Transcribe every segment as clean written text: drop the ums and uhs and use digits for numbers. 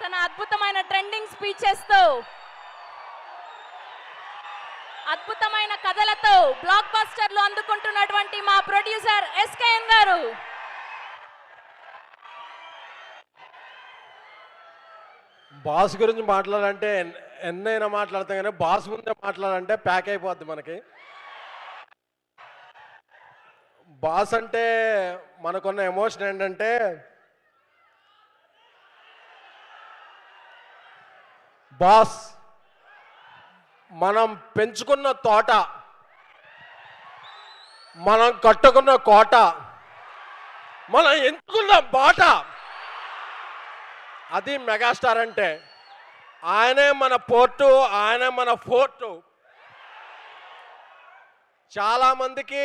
తన అద్భుతమైన ట్రెండింగ్ స్పీచెస్తో, అద్భుతమైన కథలతో బ్లాక్ బస్టర్లు అందుకుంటున్నటువంటి మా ప్రొడ్యూసర్ ఎస్కేఎన్ గారు. బాస్ గురించి మాట్లాడాలంటే ఎన్నైనా మాట్లాడతాం, కానీ బాస్ ముందే మాట్లాడాలంటే ప్యాక్ అయిపోద్ది మనకి. బాస్ అంటే మనకున్న ఎమోషన్ ఏంటంటే, బాస్ మనం పెంచుకున్న తోట, మనం కట్టుకున్న కోట, మనం ఎంచుకున్న బాట, అది మెగాస్టార్ అంటే. ఆయనే మన పోర్టు, ఆయనే మన ఫోర్టు. చాలామందికి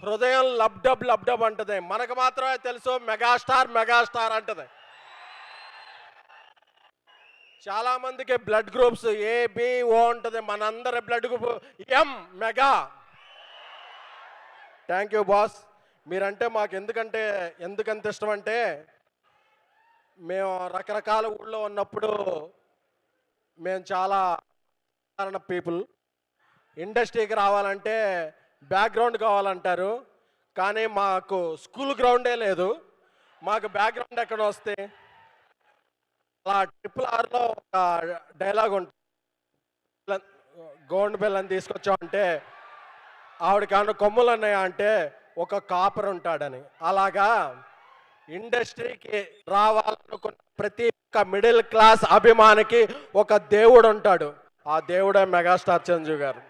హృదయం లబ్డబ్ లబ్డబ్ అంటది, మనకు మాత్రమే తెలుసు మెగాస్టార్ మెగాస్టార్ అంటది. చాలా మందికి బ్లడ్ గ్రూప్స్ ఏబిఓ ఉంటుంది, మనందరి blood group M mega. Thank you boss. మీరంటే మాకు ఎందుకంత ఇష్టం అంటే, మేము రకరకాల ఊళ్ళో ఉన్నప్పుడు మేము చాలా సాధారణ పీపుల్. ఇండస్ట్రీకి రావాలంటే బ్యాక్గ్రౌండ్ కావాలంటారు, కానీ మాకు స్కూల్ గ్రౌండే లేదు. మాకు బ్యాక్గ్రౌండ్ ఎక్కడ వస్తే, అలా RRRలో ఒక డైలాగ్ ఉంటుంది, గోండ్ బెల్లని తీసుకొచ్చామంటే ఆవిడకి ఏమన్నా కొమ్ములు ఉన్నాయా అంటే ఒక కాపర్ ఉంటాడని. అలాగా ఇండస్ట్రీకి రావాలనుకున్న ప్రతి ఒక్క మిడిల్ క్లాస్ అభిమానికి ఒక దేవుడు ఉంటాడు. ఆ దేవుడే మెగాస్టార్ చిరంజీవి గారు.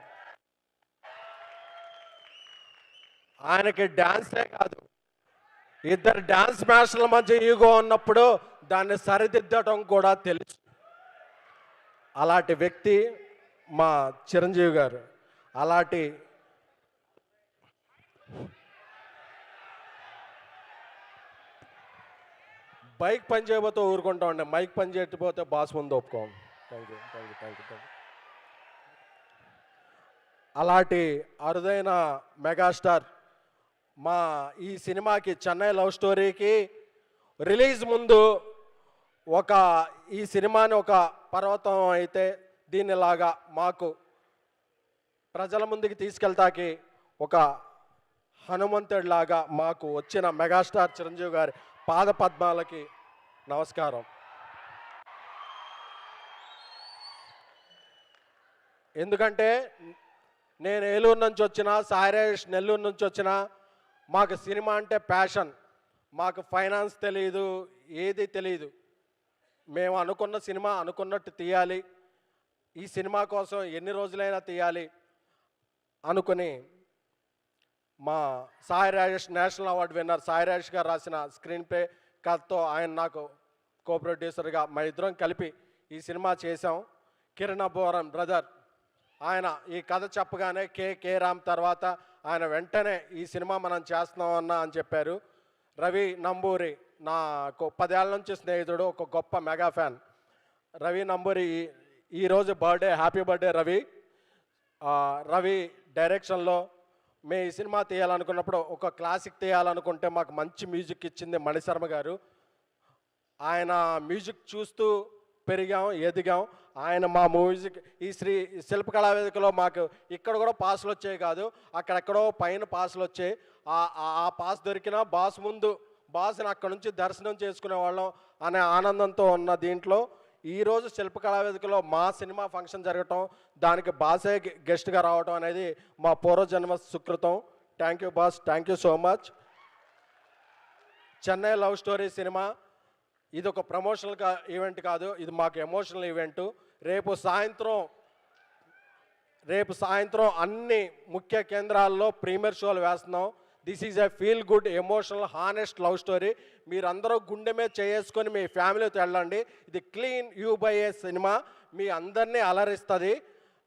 ఆయనకి డ్యాన్సే కాదు, ఇద్దరు డ్యాన్స్ మాస్టర్ల మధ్య ఈగో ఉన్నప్పుడు దాన్ని సరిదిద్దటం కూడా తెలుసు. అలాంటి వ్యక్తి మా చిరంజీవి గారు. అలాంటి బైక్ పని చేయబోతే ఊరుకుంటా ఉండే, మైక్ పని చేయకపోతే బాస్ ముందు ఒప్పుకోండి. Thank you thank you thank you thank you. అలాంటి అరుదైన మెగాస్టార్ మా ఈ సినిమాకి, చెన్నై లవ్ స్టోరీకి రిలీజ్ ముందు ఈ సినిమాని ఒక పర్వతం అయితే దీనిలాగా మాకు ప్రజల ముందుకి తీసుకెళ్తాకి ఒక హనుమంతుడిలాగా మాకు వచ్చిన మెగాస్టార్ చిరంజీవి గారి పాద పద్మాలకి నమస్కారం. ఎందుకంటే నేను ఏలూరు నుంచి వచ్చిన, సాయిరాజేష్ నెల్లూరు నుంచి వచ్చిన, మాకు సినిమా అంటే ప్యాషన్. మాకు ఫైనాన్స్ తెలియదు, ఏది తెలియదు. మేము అనుకున్న సినిమా అనుకున్నట్టు తీయాలి, ఈ సినిమా కోసం ఎన్ని రోజులైనా తీయాలి అనుకుని మా Sai Rajesh, national award winner Sai Rajesh గారు రాసిన స్క్రీన్ ప్లే కథతో ఆయన నాకు కో ప్రొడ్యూసర్గా మా ఇద్దరం కలిపి ఈ సినిమా చేశాం. కిరణ్ అబ్బోరం బ్రదర్ ఆయన ఈ కథ చెప్పగానే కే రామ్ తర్వాత ఆయన వెంటనే ఈ సినిమా మనం చేస్తున్నామన్నా అని చెప్పారు. రవి నంబూరి నాకు 10 ఏళ్ళ నుంచి స్నేహితుడు, ఒక గొప్ప మెగా ఫ్యాన్. రవి నంబూరి ఈరోజు birthday, happy birthday Ravi. Ravi డైరెక్షన్లో మేము ఈ సినిమా తీయాలనుకున్నప్పుడు, ఒక క్లాసిక్ తీయాలనుకుంటే మాకు మంచి మ్యూజిక్ ఇచ్చింది మణిశర్మ గారు. ఆయన మ్యూజిక్ చూస్తూ పెరిగాం, ఎదిగాం. ఆయన మా మ్యూజిక్ ఈ శిల్పకళా వేదికలో మాకు ఇక్కడ కూడా పాసులు వచ్చాయి కాదు, అక్కడెక్కడో పైన పాసులు వచ్చాయి. ఆ పాస్ దొరికినా బాస్ని అక్కడ నుంచి దర్శనం చేసుకునే వాళ్ళం అనే ఆనందంతో ఉన్న దీంట్లో ఈరోజు శిల్పకళా వేదికలో మా సినిమా ఫంక్షన్ జరగటం, దానికి బాసే గెస్ట్గా రావటం అనేది మా పూర్వజన్మ సుకృతం. Thank you boss, thank you so much. Chennai love story cinema ఇది ఒక ప్రమోషనల్ ఈవెంట్ కాదు, ఇది మాకు ఎమోషనల్ ఈవెంటు. రేపు సాయంత్రం అన్ని ముఖ్య కేంద్రాల్లో ప్రీమియర్ షోలు వేస్తున్నాం. This is a feel good, emotional, honest love story. మీరందరూ గుండె మీద చేసుకొని మీ ఫ్యామిలీతో వెళ్ళండి. ఇది క్లీన్ యూ బై ఏ సినిమా, మీ అందరినీ అలరిస్తుంది.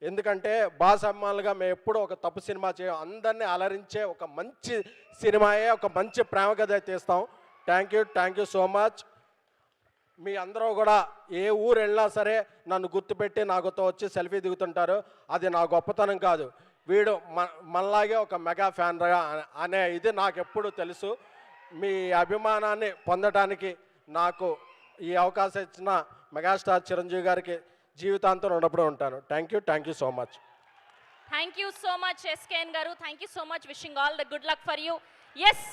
ఎందుకంటే బాస్ అభిమానులుగా మేము ఎప్పుడూ ఒక తప్పు సినిమా చేయం, అందరినీ అలరించే ఒక మంచి సినిమాయే, ఒక మంచి ప్రేమ కథ తీస్తాం. Thank you so much. మీ అందరూ కూడా ఏ ఊరు వెళ్ళినా సరే నన్ను గుర్తుపెట్టి నాకుతో వచ్చి సెల్ఫీ దిగుతుంటారు. అది నా గొప్పతనం కాదు, వీడు మనలాగే ఒక మెగా ఫ్యాన్ అనే ఇది నాకు ఎప్పుడు తెలుసు. మీ అభిమానాన్ని పొందటానికి నాకు ఈ అవకాశం ఇచ్చిన మెగాస్టార్ చిరంజీవి గారికి జీవితాంతం రుణపడి ఉంటాను. Thank you so much. Thank you so much SKN గారు. Thank you so much. Wishing all the good luck for you. Yes